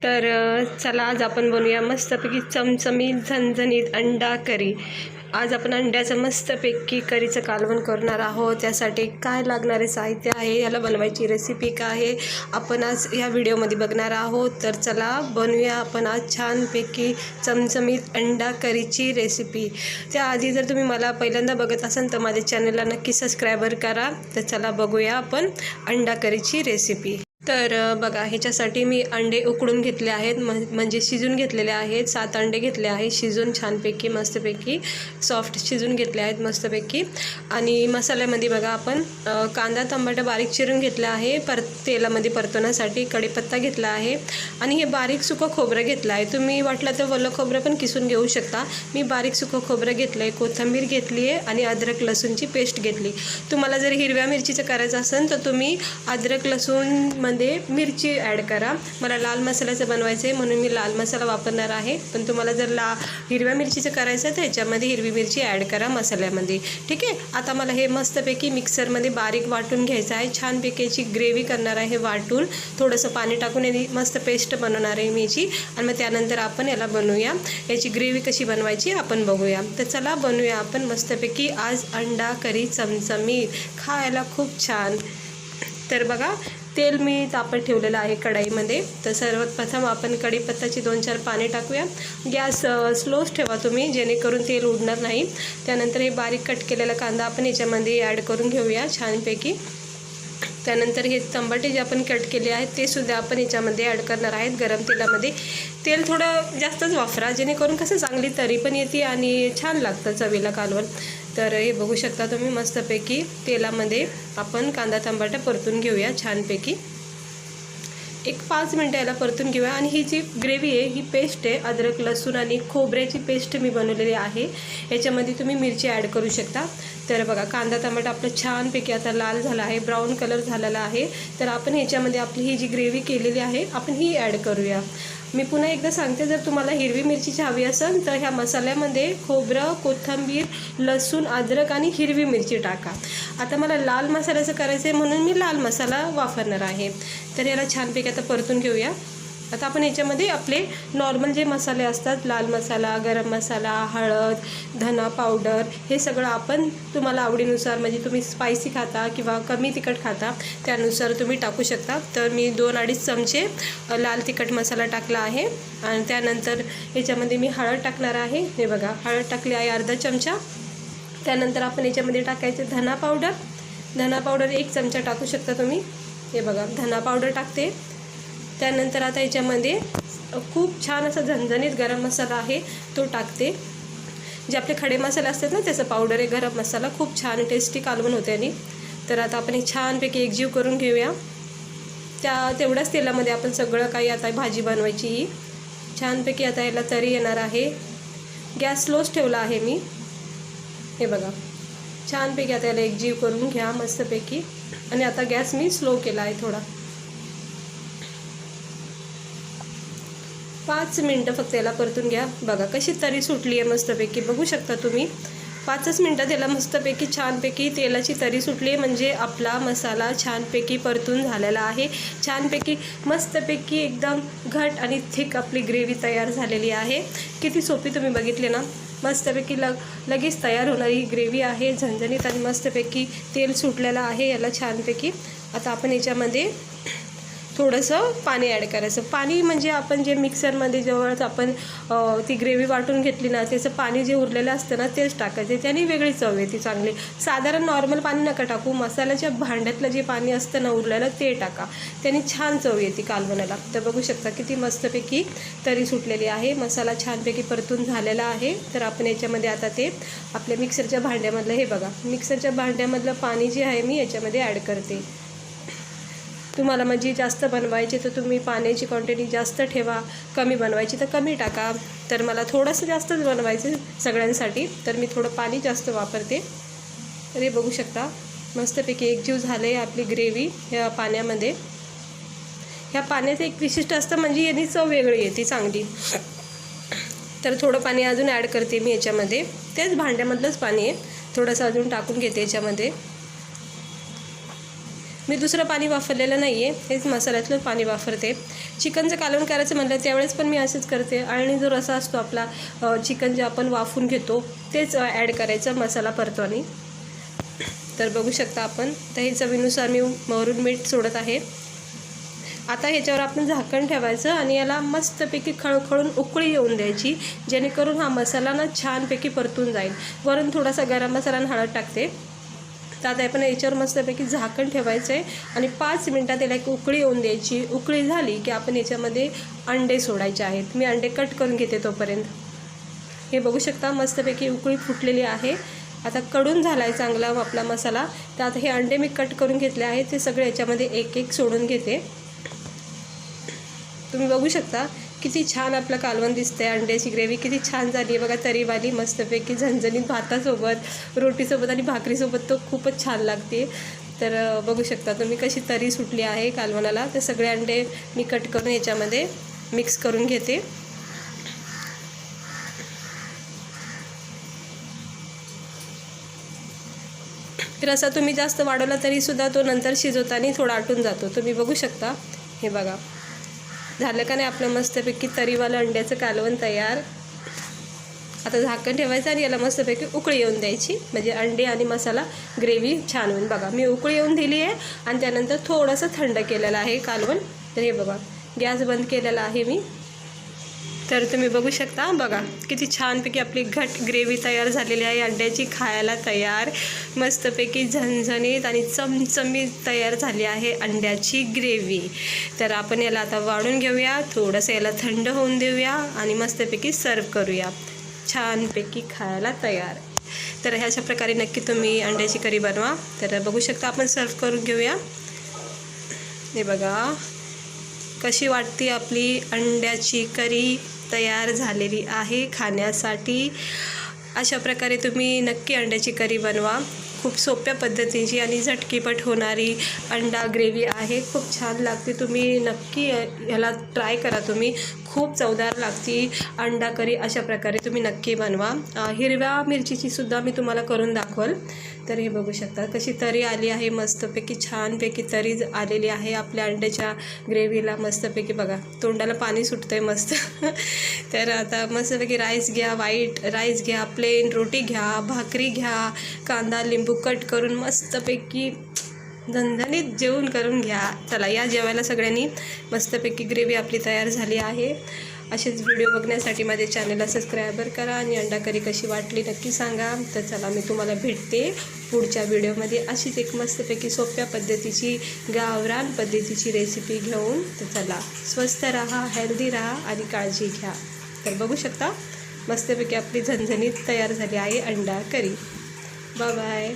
तर चला आज आपण बनवूया मस्तपैकी चमचमीत झणझणीत अंडा करी। आज आपण अंड्याचं मस्तपैकी करीचं कालवण करणार आहोत। त्यासाठी काय लागणारे साहित्य आहे, याला बनवायची रेसिपी काय आहे, आपण आज या व्हिडिओमध्ये बघणार आहोत। तर चला बनवूया आपण आज छानपैकी चमचमीत अंडा करीची रेसिपी। त्याआधी जर तुम्ही मला पहिल्यांदा बघत असाल तर माझ्या चॅनलला नक्की सबस्क्राईबर करा। तर चला बघूया आपण अंडा करीची रेसिपी। तर बघा, ह्याच्यासाठी मी अंडे उकडून घेतले आहेत, म्हणजे शिजून घेतलेले आहेत। 7 अंडे घेतले आहेत शिजून छानपैकी मस्तपैकी सॉफ्ट शिजून घेतले आहेत मस्तपैकी। आणि मसाल्यामध्ये बघा आपण कांदा टमाटा बारीक चिरून घेतला आहे, तेलामध्ये परतवण्यासाठी कढीपत्ता घेतला आहे आणि हे बारीक सुकं खोबरं घेतलं आहे। तुम्ही वाटलं तर ओलं खोबरं पण किसून घेऊ शकता। मी बारीक सुकं खोबरं घेतलं आहे, कोथिंबीर घेतली आहे आणि अद्रक लसूणची पेस्ट घेतली। तुम्हाला जर हिरव्या मिरचीचं करायचं असेल तर तुम्ही अद्रक लसूण मिरची ॲड करा। मला लाल मसाल्याचं बनवायचं आहे म्हणून मी लाल मसाला वापरणार आहे, पण तुम्हाला जर हिरव्या मिरचीचं करायचं आहे तर ह्याच्यामध्ये हिरवी मिरची ॲड करा मसाल्यामध्ये, ठीक आहे। आता मला हे मस्तपैकी मिक्सरमध्ये बारीक वाटून घ्यायचं आहे। छानपैकी याची ग्रेव्ही करणार आहे वाटून, थोडंसं पाणी टाकून याची मस्त पेस्ट बनवणार आहे मीची। आणि मग त्यानंतर आपण याला बनवूया, याची ग्रेव्ही कशी बनवायची आपण बघूया। तर चला बनवूया आपण मस्तपैकी आज अंडा करी चमचमीत, खायला खूप छान। तर बघा, तेल मी तापत ठेवलेलं आहे कढईमध्ये। तर सर्वात प्रथम आपण कढीपत्त्याची 2-4 पाने टाकूया। गॅस स्लोच ठेवा तुम्ही, जेणेकरून तेल उडणार नाही। त्यानंतर हे बारीक कट केलेला कांदा आपण याच्यामध्ये ॲड करून घेऊया छानपैकी। त्यानंतर हे टमाटे जे आपण कट केले आहेत ते सुद्धा आपण याच्यामध्ये ॲड करणार आहेत गरम तेलामध्ये। तेल थोडं जास्तच वापरा, जेणेकरून कसं चांगली तरी पण येते आणि छान लागतं चवीला कालवण। तर हे बघू शकता तुम्ही मस्तपैकी तेलामध्ये आपण कांदा टमाटा परतून घेऊया छानपैकी। 1-5 मिनटं याला परतून घेऊया। आणि ही जी ग्रेव्ही आहे ही पेस्ट आहे, अद्रक लसूण आणि खोबऱ्याची पेस्ट मी बनवलेली आहे। याच्यामध्ये तुम्ही मिरची ॲड करू शकता। तर बघा, कांदा टमाटा आपलं छानपैकी आता लाल झाला आहे, ब्राऊन कलर झालेला आहे। तर आपण ह्याच्यामध्ये आपली ही जी ग्रेव्ही केलेली आहे आपण ही ॲड करूया। मी पुन्हा एकदा सांगते, जर तुम्हाला हिरवी मिरचीची हवी असेल तर ह्या मसाल्यामध्ये खोबरं, कोथिंबीर, लसूण, अद्रक आणि हिरवी मिरची टाका। आता मला लाल मसाल्याचं करायचं आहे म्हणून मी लाल मसाला वापरणार आहे। तर याला छानपैकी आता परतून घेऊया। आता आपण याच्यामध्ये आपले नॉर्मल जे मसाले असतात, लाल मसाला, गरम मसाला, हळद, धना पावडर, हे सगळं आपण तुम्हाला आवडीनुसार, म्हणजे तुम्ही स्पायसी खाता किंवा कमी तिखट खाता त्यानुसार तुम्ही टाकू शकता। तर मी 2-2.5 चमचे लाल तिखट मसाला टाकला आहे। आणि त्यानंतर याच्यामध्ये मी हळद टाकणार आहे। हे बघा, हळद टाकली आहे अर्धा चमचा। त्यानंतर आपण याच्यामध्ये टाकायचे धना पावडर 1 चमचा टाकू शकता तुम्ही। हे बघा, धना पावडर टाकते। त्यानंतर आता याच्यामध्ये खूप छान असा झणझणीत गरम मसाला आहे तो टाकते। जे आपले खडे मसाले असतात ना त्याचं पावडर आहे गरम मसाला, खूप छान टेस्टी कालवण होते आणि। तर आता आपण हे छानपैकी एकजीव करून घेऊया। तेवढ्याच तेलामध्ये आपण सगळं काही आता भाजी बनवायची ही छानपैकी आता याला तरी येणार आहे। गॅस स्लोच ठेवला आहे मी। हे बघा, छानपैकी आता याला एकजीव करून घ्या मस्तपैकी। आणि आता गॅस मी स्लो केला आहे थोडा। 5 मिनटं फक्त याला परतून घ्या। बघा कशी तरी सुटली आहे मस्तपैकी, बघू शकता तुम्ही। 5च मिनटात याला मस्तपैकी छानपैकी तेलाची तरी सुटली आहे, म्हणजे आपला मसाला छानपैकी परतून झालेला आहे। छानपैकी मस्तपैकी एकदम घट आणि थिक आपली ग्रेव्ही तयार झालेली आहे। किती सोपी तुम्ही बघितले ना, मस्तपैकी लगेच तयार होणारी ग्रेव्ही आहे, झणझणीत आणि मस्तपैकी तेल सुटलेलं आहे याला छानपैकी। आता आपण याच्यामध्ये थोडंसं पाणी ॲड करायचं। पाणी म्हणजे आपण जे मिक्सरमध्ये जवळच आपण ती ग्रेव्ही वाटून घेतली ना त्याचं पाणी जे उरलेलं असतं ना तेच टाकायचं, त्याने वेगळी चव येते चांगली। साधारण नॉर्मल पाणी नका टाकू, मसाल्याच्या भांड्यातलं जे पाणी असतं ना उरलेलं ते टाका, त्याने छान चव येते कालवणाला। तर बघू शकता किती मस्तपैकी तरी सुटलेली आहे, मसाला छानपैकी परतून झालेला आहे। तर आपण याच्यामध्ये आता ते आपल्या मिक्सरच्या भांड्यामधलं, हे बघा मिक्सरच्या भांड्यामधलं पाणी जे आहे मी याच्यामध्ये ॲड करते। तुम्हाला म्हणजे जास्त बनवायची तर तुम्ही पाण्याची क्वांटिटी जास्त ठेवा, कमी बनवायची तर कमी टाका। तर मला थोडंसं जास्तच बनवायचं सगळ्यांसाठी, तर मी थोडं पाणी जास्त वापरते। तर हे बघू शकता मस्तपैकी एकजीव झालं आहे आपली ग्रेव्ही ह्या पाण्यामध्ये। ह्या पाण्याचं एक विशिष्ट असतं, म्हणजे याची चव वेगळी येते चांगली। तर थोडं पाणी अजून ॲड करते मी याच्यामध्ये, तेच भांड्यामधलंच पाणी आहे, थोडंसं अजून टाकून घेते याच्यामध्ये। मी दुसरं पाणी वापरलेलं नाही आहे, हेच मसाल्यातलं पाणी वापरते. चिकनचं कालवण करायचं म्हटलं त्यावेळेस पण मी असंच करते. आणि जो रसा असतो आपला चिकन जे आपण वाफून घेतो तेच ॲड करायचं मसाला परतवानी. तर बघू शकता आपण. तर हे चवीनुसार मी वरून मीठ सोडत आहे. आता ह्याच्यावर आपण झाकण ठेवायचं आणि याला मस्तपैकी खळखळून उकळी येऊन द्यायची, जेणेकरून हा मसाला ना छानपैकी परतून जाईल. वरून थोडासा गरम मसाला आणि हळद टाकते. तर आता आपण याच्यावर मस्तपैकी झाकण ठेवायचं आहे आणि 5 मिनटात याला एक उकळी येऊन द्यायची. उकळी झाली की आपण याच्यामध्ये अंडे सोडायचे आहेत. मी अंडे कट करून घेते तोपर्यंत. हे बघू शकता मस्तपैकी उकळी फुटलेली आहे. आता कडून झाला आहे चांगला आपला मसाला. तर आता हे अंडे मी कट करून घेतले आहेत, ते सगळे याच्यामध्ये एक एक सोडून घेते. तुम्ही बघू शकता किती छान आपलं कालवण दिसतंय. अंड्याची ग्रेव्ही किती छान झाली आहे बघा, तरीवाली मस्तपैकी झणझणीत भातासोबत, रोटीसोबत आणि भाकरीसोबत तो खूपच छान लागते. तर बघू शकता तुम्ही कशी तरी सुटली आहे कालवणाला. तर सगळे अंडे मी कट करून याच्यामध्ये मिक्स करून घेते. रसा तुम्ही जास्त वाढवला तरीसुद्धा तो नंतर शिजवताना थोडा आटून जातो. तुम्ही बघू शकता. हे बघा झालं का नाही आपलं मस्तपैकी तरीवालं अंड्याचं कालवण तयार. आता झाकण ठेवायचं आणि याला मस्तपैकी उकळी येऊन द्यायची, म्हणजे अंडे आणि मसाला ग्रेव्ही छान होईल. बघा मी उकळी येऊन दिली आहे आणि त्यानंतर थोडंसं थंड केलेलं आहे कालवण. तर हे बघा गॅस बंद केलेला आहे मी. तर तुम्ही बघू शकता बघा किती छानपैकी आपली घट ग्रेव्ही तयार झालेली आहे, अंड्याची खायला तयार. मस्तपैकी झणझणीत आणि चमचमीत तयार झाली आहे अंड्याची ग्रेव्ही. तर आपण याला आता वाढून घेऊया, थोडंसं याला थंड होऊन देऊया आणि मस्तपैकी सर्व करूया. छानपैकी खायला तयार. तर ह्याच्या प्रकारे नक्की तुम्ही अंड्याची करी बनवा. तर बघू शकता आपण सर्व करून घेऊया. हे बघा कशी वाटते आपली अंड्याची करी तयार झालेली आहे खाण्यासाठी. अशा प्रकारे तुम्ही नक्की अंड्याची करी बनवा. खूप सोप्या पद्धतीची आणि झटकीपट होणारी अंडा ग्रेव्ही आहे, खूप छान लागते. तुम्ही नक्की ह्याला ट्राय करा. तुम्ही खूप चवदार लागते अंडा करी. अशा प्रकारे तुम्ही नक्की बनवा. हिरव्या मिरचीची सुद्धा मी तुम्हाला करून दाखवल. तर हे बघू शकता कशी तरी आली आहे, मस्तपैकी छानपैकी तरी आलेली आहे आपल्या अंड्याच्या ग्रेव्हीला. मस्तपैकी बघा तोंडाला पाणी सुटतं आहे मस्त. तर आता मस्तपैकी राईस घ्या, व्हाईट राईस घ्या, प्लेन रोटी घ्या, भाकरी घ्या, कांदा लिंबू कट करून मस्तपैकी झणझणीत जेवण करून घ्या. चला या जेवायला सगळ्यांनी. मस्तपैकी ग्रेव्ही आपली तयार झाली आहे. असेच व्हिडिओ बघण्यासाठी माझ्या चॅनलला सबस्क्राईबर करा आणि अंडा करी कशी वाटली नक्की सांगा. तर चला मी तुम्हाला भेटते पुढच्या व्हिडिओमध्ये अशीच एक मस्तपैकी सोप्या पद्धतीची गावरान पद्धतीची रेसिपी घेऊन. तर चला स्वस्थ राहा, हेल्दी राहा आणि काळजी घ्या. तर बघू शकता मस्तपैकी आपली झणझणीत तयार झाली आहे अंडा करी. Bye bye.